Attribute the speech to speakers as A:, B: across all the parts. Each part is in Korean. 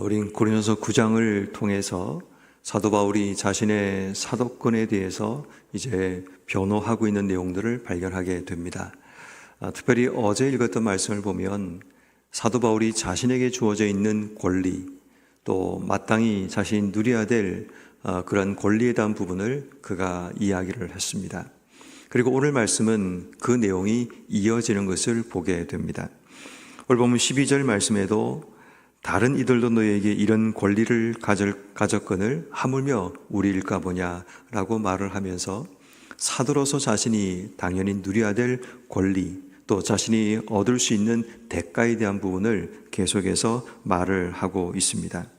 A: 우린 고린도서 9장을 통해서 사도 바울이 자신의 사도권에 대해서 이제 변호하고 있는 내용들을 발견하게 됩니다. 특별히 어제 읽었던 말씀을 보면 사도 바울이 자신에게 주어져 있는 권리, 또 마땅히 자신이 누려야 될 그런 권리에 대한 부분을 그가 이야기를 했습니다. 그리고 오늘 말씀은 그 내용이 이어지는 것을 보게 됩니다. 오늘 보면 12절 말씀에도 다른 이들도 너희에게 이런 권리를 가졌거늘 하물며 우리일까 보냐라고 말을 하면서 사도로서 자신이 당연히 누려야 될 권리, 또 자신이 얻을 수 있는 대가에 대한 부분을 계속해서 말을 하고 있습니다.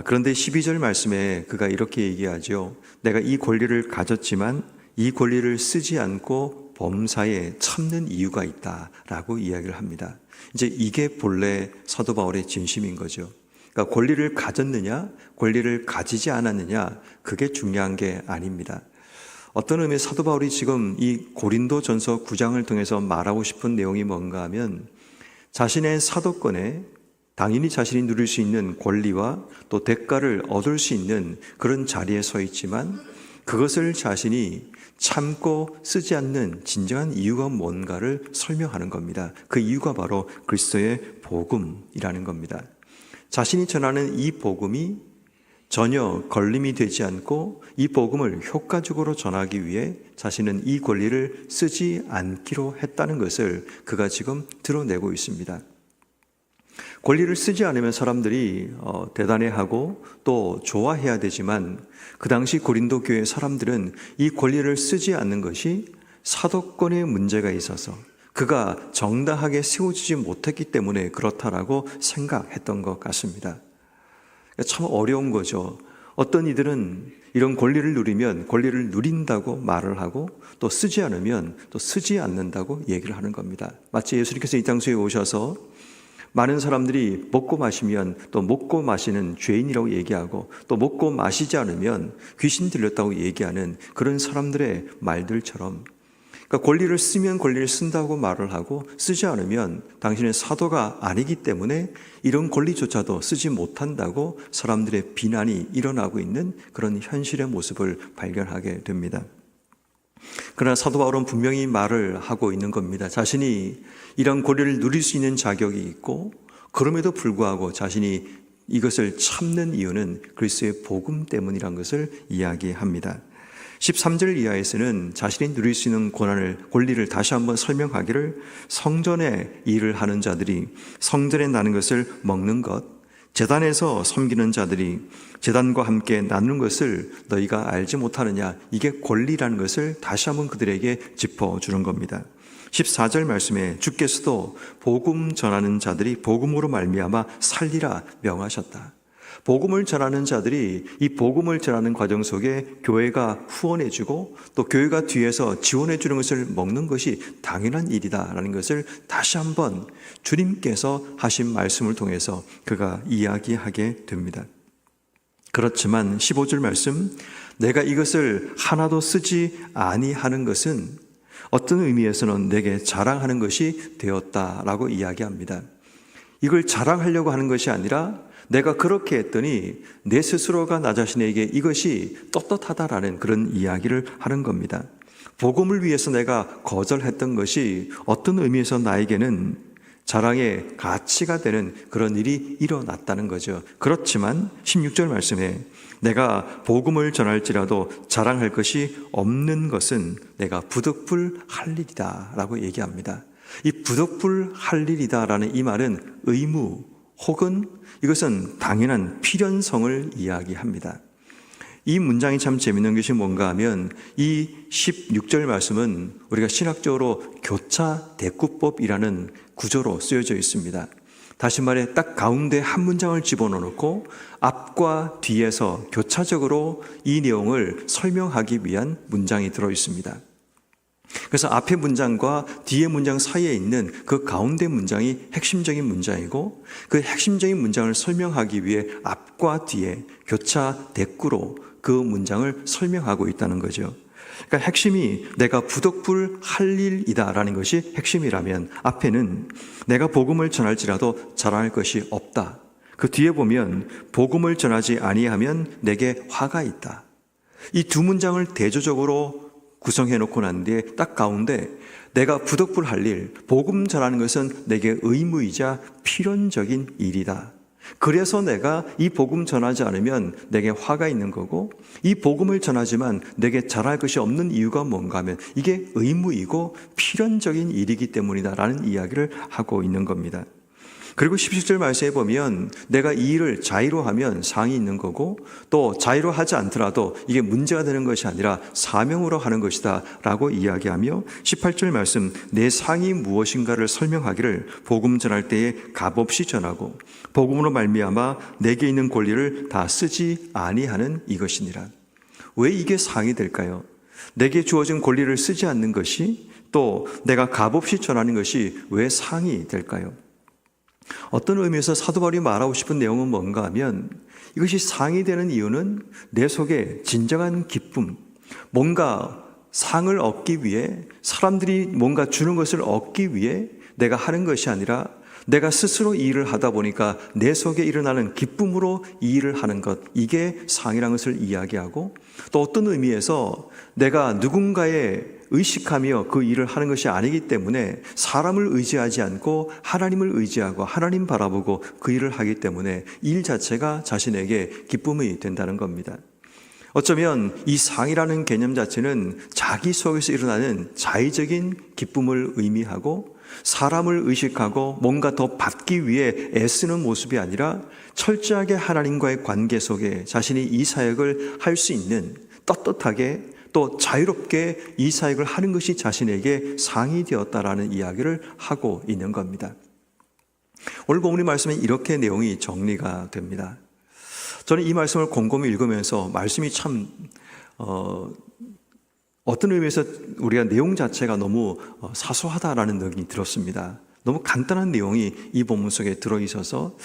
A: 그런데 12절 말씀에 그가 이렇게 얘기하죠. 내가 이 권리를 가졌지만 이 권리를 쓰지 않고 범사에 참는 이유가 있다라고 이야기를 합니다. 이제 이게 본래 사도 바울의 진심인 거죠. 그러니까 권리를 가졌느냐, 권리를 가지지 않았느냐, 그게 중요한 게 아닙니다. 어떤 의미의 사도 바울이 지금 이 고린도전서 9장을 통해서 말하고 싶은 내용이 뭔가 하면 자신의 사도권에 당연히 자신이 누릴 수 있는 권리와 또 대가를 얻을 수 있는 그런 자리에 서 있지만 그것을 자신이 참고 쓰지 않는 진정한 이유가 뭔가를 설명하는 겁니다. 그 이유가 바로 그리스도의 복음이라는 겁니다. 자신이 전하는 이 복음이 전혀 걸림이 되지 않고 이 복음을 효과적으로 전하기 위해 자신은 이 권리를 쓰지 않기로 했다는 것을 그가 지금 드러내고 있습니다. 권리를 쓰지 않으면 사람들이 대단해하고 또 좋아해야 되지만 그 당시 고린도 교회 사람들은 이 권리를 쓰지 않는 것이 사도권에 문제가 있어서 그가 정당하게 세워지지 못했기 때문에 그렇다라고 생각했던 것 같습니다. 참 어려운 거죠. 어떤 이들은 이런 권리를 누리면 권리를 누린다고 말을 하고 또 쓰지 않으면 또 쓰지 않는다고 얘기를 하는 겁니다. 마치 예수님께서 이 땅에 오셔서 많은 사람들이 먹고 마시면 또 먹고 마시는 죄인이라고 얘기하고 또 먹고 마시지 않으면 귀신 들렸다고 얘기하는 그런 사람들의 말들처럼, 그러니까 권리를 쓰면 권리를 쓴다고 말을 하고 쓰지 않으면 당신은 사도가 아니기 때문에 이런 권리조차도 쓰지 못한다고 사람들의 비난이 일어나고 있는 그런 현실의 모습을 발견하게 됩니다. 그러나 사도 바울은 분명히 말을 하고 있는 겁니다. 자신이 이런 권리를 누릴 수 있는 자격이 있고 그럼에도 불구하고 자신이 이것을 참는 이유는 그리스도의 복음 때문이라는 것을 이야기합니다. 13절 이하에서는 자신이 누릴 수 있는 권리를 다시 한번 설명하기를 성전에 일을 하는 자들이 성전에 나는 것을 먹는 것, 제단에서 섬기는 자들이 제단과 함께 나누는 것을 너희가 알지 못하느냐, 이게 권리라는 것을 다시 한번 그들에게 짚어주는 겁니다. 14절 말씀에 주께서도 복음 전하는 자들이 복음으로 말미암아 살리라 명하셨다. 복음을 전하는 자들이 이 복음을 전하는 과정 속에 교회가 후원해주고 또 교회가 뒤에서 지원해주는 것을 먹는 것이 당연한 일이다라는 것을 다시 한번 주님께서 하신 말씀을 통해서 그가 이야기하게 됩니다. 그렇지만 15절 말씀, 내가 이것을 하나도 쓰지 아니하는 것은 어떤 의미에서는 내게 자랑하는 것이 되었다라고 이야기합니다. 이걸 자랑하려고 하는 것이 아니라 내가 그렇게 했더니 내 스스로가 나 자신에게 이것이 떳떳하다라는 그런 이야기를 하는 겁니다. 복음을 위해서 내가 거절했던 것이 어떤 의미에서 나에게는 자랑의 가치가 되는 그런 일이 일어났다는 거죠. 그렇지만 16절 말씀에 내가 복음을 전할지라도 자랑할 것이 없는 것은 내가 부득불할 일이다 라고 얘기합니다. 이 부득불할 일이다 라는 이 말은 의무 혹은 이것은 당연한 필연성을 이야기합니다. 이 문장이 참 재밌는 것이 뭔가 하면 이 16절 말씀은 우리가 신학적으로 교차 대꾸법이라는 구조로 쓰여져 있습니다. 다시 말해 딱 가운데 한 문장을 집어넣고 앞과 뒤에서 교차적으로 이 내용을 설명하기 위한 문장이 들어 있습니다. 그래서 앞의 문장과 뒤의 문장 사이에 있는 그 가운데 문장이 핵심적인 문장이고 그 핵심적인 문장을 설명하기 위해 앞과 뒤에 교차 대꾸로 그 문장을 설명하고 있다는 거죠. 그러니까 핵심이 내가 부득불할 일이다라는 것이 핵심이라면 앞에는 내가 복음을 전할지라도 자랑할 것이 없다. 그 뒤에 보면 복음을 전하지 아니하면 내게 화가 있다. 이 두 문장을 대조적으로 구성해 놓고 난 뒤에 딱 가운데 내가 부득불할 일, 복음 전하는 것은 내게 의무이자 필연적인 일이다. 그래서 내가 이 복음 전하지 않으면 내게 화가 있는 거고, 이 복음을 전하지만 내게 잘할 것이 없는 이유가 뭔가 하면 이게 의무이고 필연적인 일이기 때문이다라는 이야기를 하고 있는 겁니다. 그리고 17절 말씀에 보면 내가 이 일을 자의로 하면 상이 있는 거고, 또 자의로 하지 않더라도 이게 문제가 되는 것이 아니라 사명으로 하는 것이다 라고 이야기하며 18절 말씀, 내 상이 무엇인가를 설명하기를 복음 전할 때에 값없이 전하고 복음으로 말미암아 내게 있는 권리를 다 쓰지 아니하는 이것이니라. 왜 이게 상이 될까요? 내게 주어진 권리를 쓰지 않는 것이, 또 내가 값없이 전하는 것이 왜 상이 될까요? 어떤 의미에서 사도 바울이 말하고 싶은 내용은 뭔가 하면, 이것이 상이 되는 이유는 내 속에 진정한 기쁨, 뭔가 상을 얻기 위해, 사람들이 뭔가 주는 것을 얻기 위해 내가 하는 것이 아니라 내가 스스로 이 일을 하다 보니까 내 속에 일어나는 기쁨으로 이 일을 하는 것, 이게 상이라는 것을 이야기하고, 또 어떤 의미에서 내가 누군가의 의식하며 그 일을 하는 것이 아니기 때문에 사람을 의지하지 않고 하나님을 의지하고 하나님 바라보고 그 일을 하기 때문에 일 자체가 자신에게 기쁨이 된다는 겁니다. 어쩌면 이 상이라는 개념 자체는 자기 속에서 일어나는 자의적인 기쁨을 의미하고, 사람을 의식하고 뭔가 더 받기 위해 애쓰는 모습이 아니라 철저하게 하나님과의 관계 속에 자신이 이 사역을 할 수 있는, 떳떳하게 또 자유롭게 이 사역을 하는 것이 자신에게 상이 되었다라는 이야기를 하고 있는 겁니다. 오늘 본문의 말씀에 이렇게 내용이 정리가 됩니다. 저는 이 말씀을 곰곰이 읽으면서 말씀이 참 어떤 의미에서 우리가 내용 자체가 너무 사소하다라는 느낌이 들었습니다. 너무 간단한 내용이 이 본문 속에 들어있어서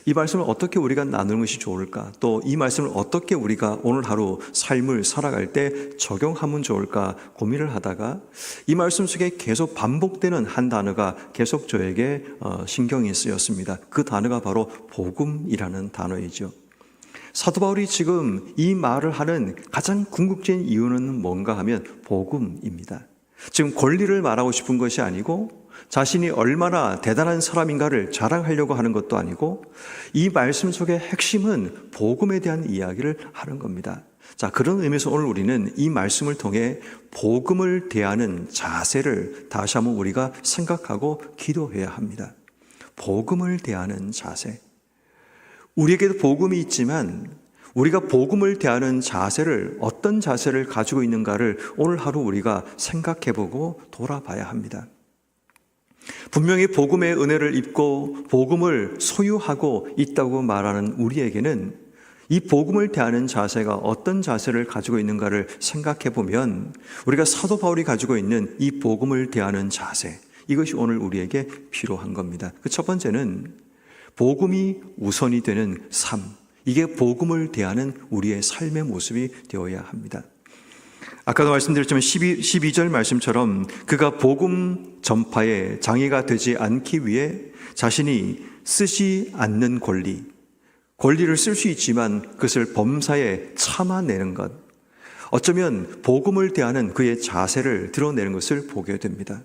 A: 이 말씀을 어떻게 우리가 나누는 것이 좋을까, 또 이 말씀을 어떻게 우리가 오늘 하루 삶을 살아갈 때 적용하면 좋을까 고민을 하다가 이 말씀 속에 계속 반복되는 한 단어가 계속 저에게 신경이 쓰였습니다. 그 단어가 바로 복음이라는 단어이죠. 사도 바울이 지금 이 말을 하는 가장 궁극적인 이유는 뭔가 하면 복음입니다. 지금 권리를 말하고 싶은 것이 아니고, 자신이 얼마나 대단한 사람인가를 자랑하려고 하는 것도 아니고, 이 말씀 속의 핵심은 복음에 대한 이야기를 하는 겁니다. 자, 그런 의미에서 오늘 우리는 이 말씀을 통해 복음을 대하는 자세를 다시 한번 우리가 생각하고 기도해야 합니다. 복음을 대하는 자세. 우리에게도 복음이 있지만 우리가 복음을 대하는 자세를, 어떤 자세를 가지고 있는가를 오늘 하루 우리가 생각해보고 돌아봐야 합니다. 분명히 복음의 은혜를 입고 복음을 소유하고 있다고 말하는 우리에게는 이 복음을 대하는 자세가 어떤 자세를 가지고 있는가를 생각해보면 우리가 사도 바울이 가지고 있는 이 복음을 대하는 자세, 이것이 오늘 우리에게 필요한 겁니다. 그 첫 번째는 복음이 우선이 되는 삶, 이게 복음을 대하는 우리의 삶의 모습이 되어야 합니다. 아까도 말씀드렸지만 12절 말씀처럼 그가 복음 전파에 장애가 되지 않기 위해 자신이 쓰지 않는 권리를 쓸 수 있지만 그것을 범사에 참아내는 것, 어쩌면 복음을 대하는 그의 자세를 드러내는 것을 보게 됩니다.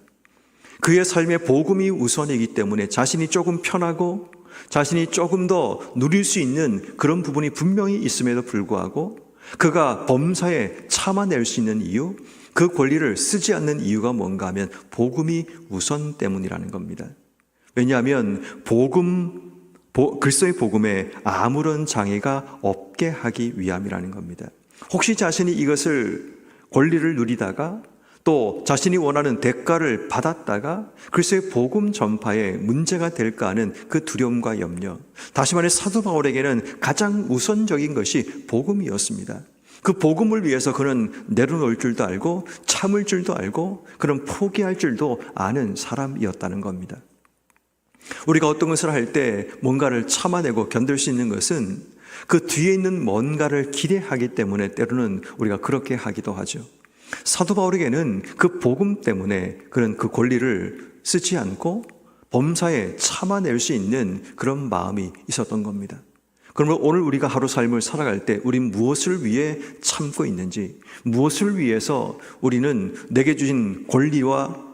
A: 그의 삶에 복음이 우선이기 때문에 자신이 조금 편하고 자신이 조금 더 누릴 수 있는 그런 부분이 분명히 있음에도 불구하고 그가 범사에 참아낼 수 있는 이유, 그 권리를 쓰지 않는 이유가 뭔가 하면 복음이 우선 때문이라는 겁니다. 왜냐하면 그리스도의 복음에 아무런 장애가 없게 하기 위함이라는 겁니다. 혹시 자신이 이것을 권리를 누리다가 또 자신이 원하는 대가를 받았다가 그리스도의 복음 전파에 문제가 될까 하는 그 두려움과 염려, 다시 말해 사도 바울에게는 가장 우선적인 것이 복음이었습니다. 그 복음을 위해서 그는 내려놓을 줄도 알고 참을 줄도 알고 그는 포기할 줄도 아는 사람이었다는 겁니다. 우리가 어떤 것을 할 때 뭔가를 참아내고 견딜 수 있는 것은 그 뒤에 있는 뭔가를 기대하기 때문에 때로는 우리가 그렇게 하기도 하죠. 사도 바울에게는 그 복음 때문에 그는 그 권리를 쓰지 않고 범사에 참아낼 수 있는 그런 마음이 있었던 겁니다. 그러면 오늘 우리가 하루 삶을 살아갈 때 우린 무엇을 위해 참고 있는지, 무엇을 위해서 우리는 내게 주신 권리와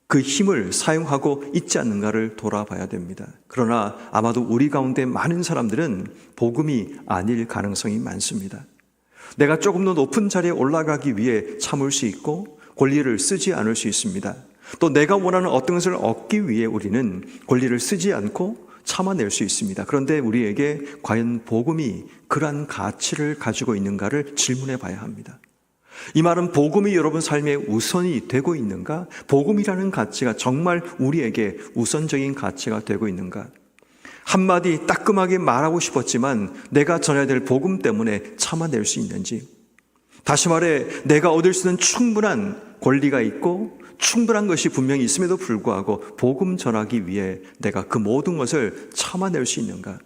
A: 그 힘을 사용하고 있지 않는가를 돌아봐야 됩니다. 그러나 아마도 우리 가운데 많은 사람들은 복음이 아닐 가능성이 많습니다. 내가 조금 더 높은 자리에 올라가기 위해 참을 수 있고 권리를 쓰지 않을 수 있습니다. 또 내가 원하는 어떤 것을 얻기 위해 우리는 권리를 쓰지 않고 참아낼 수 있습니다. 그런데 우리에게 과연 복음이 그러한 가치를 가지고 있는가를 질문해 봐야 합니다. 이 말은 복음이 여러분 삶의 우선이 되고 있는가? 복음이라는 가치가 정말 우리에게 우선적인 가치가 되고 있는가? 한마디 따끔하게 말하고 싶었지만 내가 전해야 될 복음 때문에 참아낼 수 있는지, 다시 말해 내가 얻을 수 있는 충분한 권리가 있고 충분한 것이 분명히 있음에도 불구하고 복음 전하기 위해 내가 그 모든 것을 참아낼 수 있는가?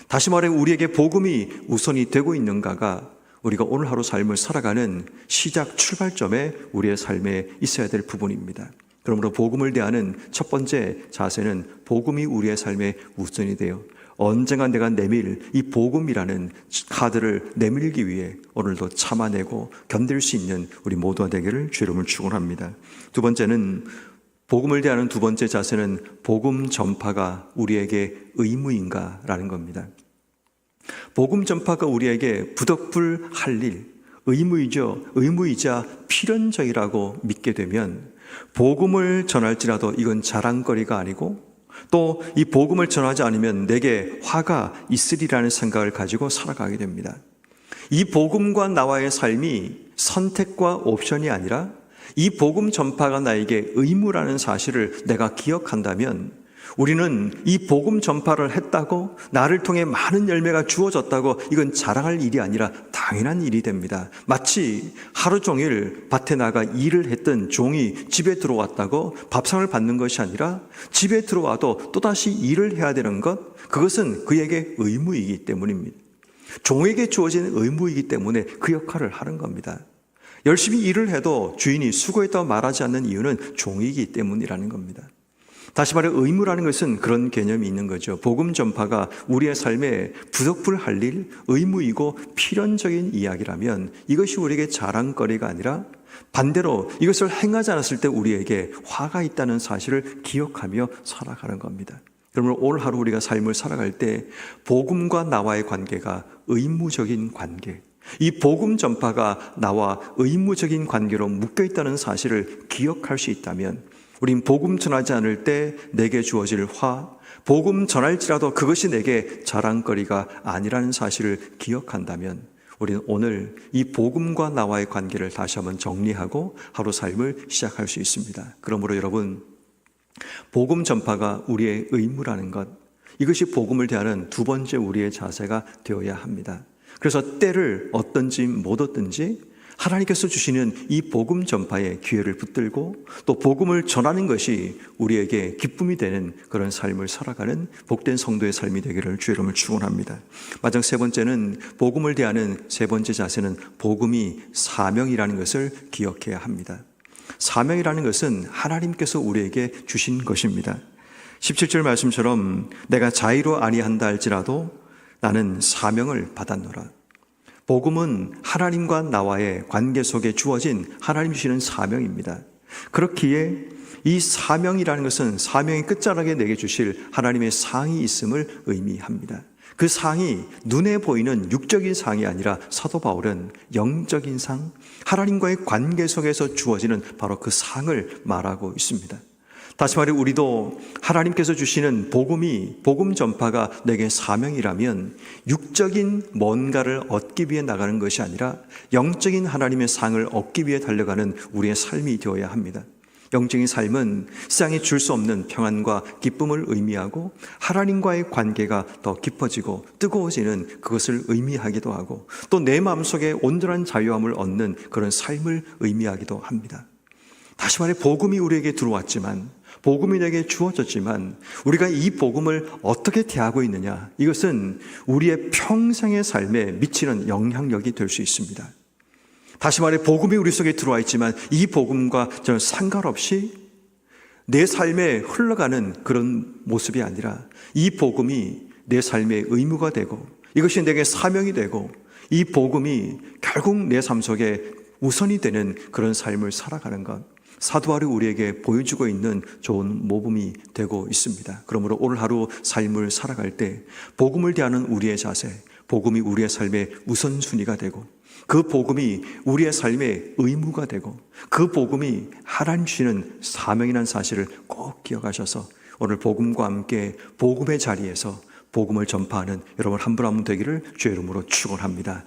A: 다시 말해 우리에게 복음이 우선이 되고 있는가가 우리가 오늘 하루 삶을 살아가는 시작 출발점에 우리의 삶에 있어야 될 부분입니다. 그러므로 복음을 대하는 첫 번째 자세는 복음이 우리의 삶의 우선이 되어 언젠가 내가 내밀 이 복음이라는 카드를 내밀기 위해 오늘도 참아내고 견딜 수 있는 우리 모두가 되기를 주의 이름으로 축원합니다. 두 번째는, 복음을 대하는 두 번째 자세는 복음 전파가 우리에게 의무인가라는 겁니다. 복음 전파가 우리에게 부득불할 일, 의무이자 필연적이라고 믿게 되면 복음을 전할지라도 이건 자랑거리가 아니고 또 이 복음을 전하지 않으면 내게 화가 있으리라는 생각을 가지고 살아가게 됩니다. 이 복음과 나와의 삶이 선택과 옵션이 아니라 이 복음 전파가 나에게 의무라는 사실을 내가 기억한다면 우리는 이 복음 전파를 했다고 나를 통해 많은 열매가 주어졌다고 이건 자랑할 일이 아니라 당연한 일이 됩니다. 마치 하루 종일 밭에 나가 일을 했던 종이 집에 들어왔다고 밥상을 받는 것이 아니라 집에 들어와도 또다시 일을 해야 되는 것, 그것은 그에게 의무이기 때문입니다. 종에게 주어진 의무이기 때문에 그 역할을 하는 겁니다. 열심히 일을 해도 주인이 수고했다고 말하지 않는 이유는 종이기 때문이라는 겁니다. 다시 말해 의무라는 것은 그런 개념이 있는 거죠. 복음 전파가 우리의 삶에 부득불할 일, 의무이고 필연적인 이야기라면 이것이 우리에게 자랑거리가 아니라 반대로 이것을 행하지 않았을 때 우리에게 화가 있다는 사실을 기억하며 살아가는 겁니다. 그러면 오늘 하루 우리가 삶을 살아갈 때 복음과 나와의 관계가 의무적인 관계, 이 복음 전파가 나와 의무적인 관계로 묶여 있다는 사실을 기억할 수 있다면 우린 복음 전하지 않을 때 내게 주어질 화, 복음 전할지라도 그것이 내게 자랑거리가 아니라는 사실을 기억한다면 우리는 오늘 이 복음과 나와의 관계를 다시 한번 정리하고 하루 삶을 시작할 수 있습니다. 그러므로 여러분, 복음 전파가 우리의 의무라는 것, 이것이 복음을 대하는 두 번째 우리의 자세가 되어야 합니다. 그래서 때를 얻든지 못 얻든지 하나님께서 주시는 이 복음 전파에 기회를 붙들고 또 복음을 전하는 것이 우리에게 기쁨이 되는 그런 삶을 살아가는 복된 성도의 삶이 되기를 주의 이름으로 축원합니다. 마지막 세 번째는, 복음을 대하는 세 번째 자세는 복음이 사명이라는 것을 기억해야 합니다. 사명이라는 것은 하나님께서 우리에게 주신 것입니다. 17절 말씀처럼 내가 자의로 아니한다 할지라도 나는 사명을 받았노라. 복음은 하나님과 나와의 관계 속에 주어진 하나님 주시는 사명입니다. 그렇기에 이 사명이라는 것은 사명의 끝자락에 내게 주실 하나님의 상이 있음을 의미합니다. 그 상이 눈에 보이는 육적인 상이 아니라 사도 바울은 영적인 상, 하나님과의 관계 속에서 주어지는 바로 그 상을 말하고 있습니다. 다시 말해 우리도 하나님께서 주시는 복음 전파가 내게 사명이라면 육적인 뭔가를 얻기 위해 나가는 것이 아니라 영적인 하나님의 상을 얻기 위해 달려가는 우리의 삶이 되어야 합니다. 영적인 삶은 세상이 줄 수 없는 평안과 기쁨을 의미하고 하나님과의 관계가 더 깊어지고 뜨거워지는 그것을 의미하기도 하고 또 내 마음속에 온전한 자유함을 얻는 그런 삶을 의미하기도 합니다. 다시 말해 복음이 우리에게 들어왔지만, 복음이 내게 주어졌지만 우리가 이 복음을 어떻게 대하고 있느냐, 이것은 우리의 평생의 삶에 미치는 영향력이 될 수 있습니다. 다시 말해 복음이 우리 속에 들어와 있지만 이 복음과 저는 상관없이 내 삶에 흘러가는 그런 모습이 아니라 이 복음이 내 삶의 의무가 되고 이것이 내게 사명이 되고 이 복음이 결국 내 삶 속에 우선이 되는 그런 삶을 살아가는 것, 사도 바울이 우리에게 보여주고 있는 좋은 모범이 되고 있습니다. 그러므로 오늘 하루 삶을 살아갈 때 복음을 대하는 우리의 자세, 복음이 우리의 삶의 우선순위가 되고 그 복음이 우리의 삶의 의무가 되고 그 복음이 하나님 주시는 사명이라는 사실을 꼭 기억하셔서 오늘 복음과 함께 복음의 자리에서 복음을 전파하는 여러분 한 분 한 분 되기를 주의 이름으로 축원합니다.